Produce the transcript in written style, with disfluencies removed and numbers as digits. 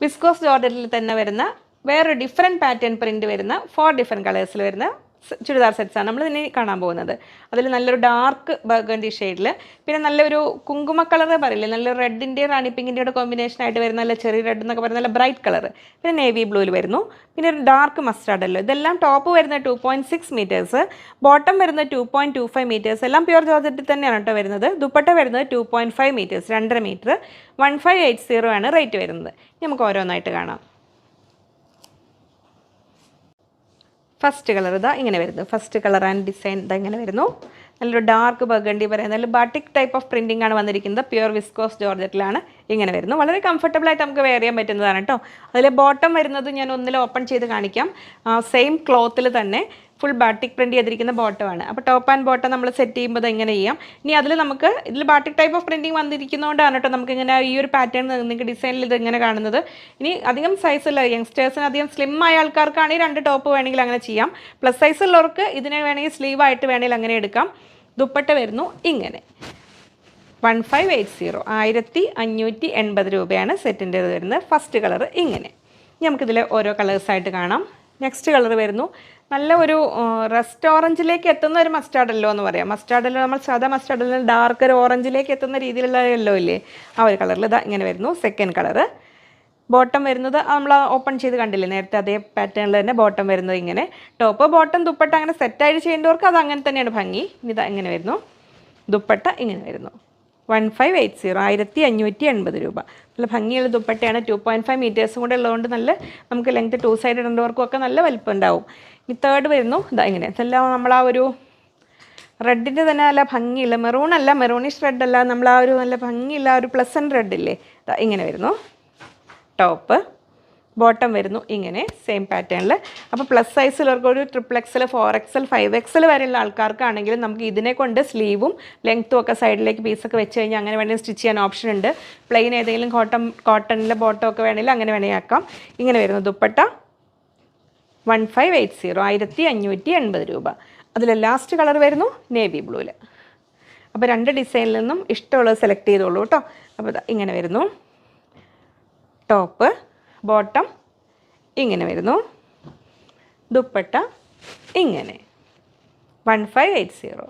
Viscous ജോർജറ്റിൽ തന്നെ വരുന്ന വേറൊരു ഡിഫറെൻറ്റ് പാറ്റേൺ പ്രിൻറ്റ് വരുന്ന 4 ഡിഫറെൻറ്റ് കളേഴ്സിൽ വരുന്ന ചുരിദാർ സെറ്റ്സാണ് നമ്മൾ ഇനി കാണാൻ പോകുന്നത്. അതിൽ നല്ലൊരു ഡാർക്ക് ബർഗണ്ടി ഷെയ്ഡിൽ, പിന്നെ നല്ലൊരു കുങ്കുമ കളർ പറയില്ലേ, നല്ല റെഡിൻ്റെയും റാണി പിങ്കിൻ്റെയുടെ കോമ്പിനേഷനായിട്ട് വരുന്ന നല്ല ചെറിയ റെഡ് എന്നൊക്കെ പറയുന്ന നല്ല ബ്രൈറ്റ് കളർ, പിന്നെ നേവി ബ്ലൂവിൽ വരുന്നു, പിന്നെ ഒരു ഡാർക്ക് മസ്റ്റാർഡല്ലോ. ഇതെല്ലാം ടോപ്പ് വരുന്നത് 2.6 മീറ്റേഴ്സ്, ബോട്ടം വരുന്നത് 2.25 മീറ്റേഴ്സ്, എല്ലാം പ്യുവർ ജോർജറ്റിൽ തന്നെയാണ് കേട്ടോ വരുന്നത്. ദുപ്പട്ട വരുന്നത് 2.5 മീറ്റേഴ്സ്, 2.5 മീറ്റർ, 1580 ആണ് റേറ്റ് വരുന്നത്. നമുക്ക് ഓരോന്നായിട്ട് കാണാം. ഫസ്റ്റ് കളർ ഇതാ ഇങ്ങനെ വരുന്നു. ഫസ്റ്റ് കളർ ആൻഡ് ഡിസൈൻ ഇതാ ഇങ്ങനെ വരുന്നു. നല്ലൊരു ഡാർക്ക് ബർഗണ്ടി പറയുന്നത് നല്ല ബാട്ടിക് ടൈപ്പ് ഓഫ് പ്രിൻറ്റിംഗ് ആണ് വന്നിരിക്കുന്നത്. പ്യുവർ വിസ്കോസ് ജോർജറ്റിലാണ് ഇങ്ങനെ വരുന്നു. വളരെ കംഫർട്ടബിൾ ആയിട്ട് നമുക്ക് വെയർ ചെയ്യാൻ പറ്റുന്നതാണ് കേട്ടോ. അതിൽ ബോട്ടം വരുന്നത് ഞാൻ ഒന്നിൽ ഓപ്പൺ ചെയ്ത് കാണിക്കാം. സെയിം ക്ലോത്തിൽ തന്നെ ഫുൾ ബാട്ടിക് പ്രിൻറ്റ് ചെയ്തിരിക്കുന്ന ബോട്ടമാണ്. അപ്പോൾ ടോപ്പ് ആൻഡ് ബോട്ടം നമ്മൾ സെറ്റ് ചെയ്യുമ്പോൾ ഇങ്ങനെ ചെയ്യാം. ഇനി അതിൽ നമുക്ക് ഇതിൽ ബാട്ടിക് ടൈപ്പ് ഓഫ് പ്രിൻറ്റിംഗ് വന്നിരിക്കുന്നതുകൊണ്ടാണ് കേട്ടോ നമുക്കിങ്ങനെ ഈ ഒരു പാറ്റേൺ നിങ്ങൾക്ക് ഡിസൈനിൽ ഇത് ഇങ്ങനെ കാണുന്നത്. ഇനി അധികം സൈസുള്ള യങ്സ്റ്റേഴ്സിന് അധികം സ്ലിം ആയ ആൾക്കാർക്കാണെങ്കിൽ 2 ടോപ്പ് വേണമെങ്കിൽ അങ്ങനെ ചെയ്യാം. പ്ലസ് സൈസ് ഉള്ളവർക്ക് ഇതിനെ വേണമെങ്കിൽ സ്ലീവായിട്ട് വേണമെങ്കിൽ അങ്ങനെ എടുക്കാം. ദുപ്പട്ട വരുന്നു ഇങ്ങനെ 1580, 1580 രൂപയാണ് സെറ്റിൻ്റെ വരുന്നത്. ഫസ്റ്റ് കളർ ഇങ്ങനെ. നമുക്കിതിൽ ഓരോ കളേഴ്സായിട്ട് കാണാം. നെക്സ്റ്റ് കളർ വരുന്നു നല്ല ഒരു റെസ്റ്റ് ഓറഞ്ചിലേക്ക് എത്തുന്ന ഒരു മസ്റ്റാർഡല്ലോ എന്ന് പറയാം. മസ്റ്റാർഡല്ലോ നമ്മൾ സാധാ മസ്റ്റാർഡല്ലോ ഡാർക്ക് ഒരു ഓറഞ്ചിലേക്ക് എത്തുന്ന രീതിയിലുള്ള യെല്ലോ ഇല്ലേ, ആ ഒരു കളറിൽ ഇതാ ഇങ്ങനെ വരുന്നു. Second colour. ബോട്ടം വരുന്നത് നമ്മൾ ഓപ്പൺ ചെയ്ത് കണ്ടില്ലേ നേരത്തെ, അതേ പാറ്റേണിൽ തന്നെ ബോട്ടം വരുന്നത് ഇങ്ങനെ. ടോപ്പ് ബോട്ടം ദുപ്പട്ട അങ്ങനെ സെറ്റായിട്ട് ചെയ്യേണ്ടവർക്ക് അത് അങ്ങനെ തന്നെയാണ് ഭംഗി. ഇതാ ഇങ്ങനെ വരുന്നു. ദുപ്പട്ട ഇങ്ങനെ വരുന്നു 1580, 1580 രൂപ. നല്ല ഭംഗിയുള്ള ദുപ്പട്ടയാണ്. 2.5 മീറ്റേഴ്സും കൂടെ ഉള്ളതുകൊണ്ട് നല്ല നമുക്ക് ലെങ്ത് 2 സൈഡ് ഇടേണ്ടവർക്കും ഒക്കെ നല്ല വലിപ്പം ഉണ്ടാവും. ഈ തേർഡ് വരുന്നു ഇതാ ഇങ്ങനെ. ഇതെല്ലാം നമ്മൾ ആ ഒരു റെഡിൻ്റെ തന്നെ നല്ല ഭംഗിയില്ല, മെറൂൺ അല്ല, മെറൂണിഷ് റെഡ് അല്ല, നമ്മൾ ആ ഒരു നല്ല ഭംഗിയില്ല ഒരു പ്ലസൻറ്റ് റെഡ് ഇല്ലേ, ഇങ്ങനെ വരുന്നു. ടോപ്പ് ബോട്ടം വരുന്നു ഇങ്ങനെ സെയിം പാറ്റേണിൽ. അപ്പോൾ പ്ലസ് സൈസിലുള്ളവർക്ക് ഒരു XXL, 4XL, 5XL വരെയുള്ള ആൾക്കാർക്കാണെങ്കിൽ നമുക്ക് ഇതിനെ കൊണ്ട് സ്ലീവും ലെങ്ത്തും ഒക്കെ സൈഡിലേക്ക് പീസൊക്കെ വെച്ച് കഴിഞ്ഞാൽ അങ്ങനെ വേണമെങ്കിൽ സ്റ്റിച്ച് ചെയ്യാൻ ഓപ്ഷൻ ഉണ്ട്. പ്ലെയിൻ ഏതെങ്കിലും കോട്ടണിലെ ബോട്ടം ഒക്കെ വേണമെങ്കിൽ അങ്ങനെ വേണമെങ്കിൽ ആക്കാം. ഇങ്ങനെ വരുന്നു. ദുപ്പട്ട 1580, 1580 രൂപ. അതിൽ ലാസ്റ്റ് കളർ വരുന്നു നേവി ബ്ലൂവിൽ. അപ്പോൾ 2 ഡിസൈനിൽ നിന്നും ഇഷ്ടമുള്ളത് സെലക്ട് ചെയ്തോളൂ കേട്ടോ. അപ്പോൾ ഇങ്ങനെ വരുന്നു. ടോപ്പ് ബോട്ടം ഇങ്ങനെ വരുന്നു. ദുപ്പട്ട ഇങ്ങനെ 1580.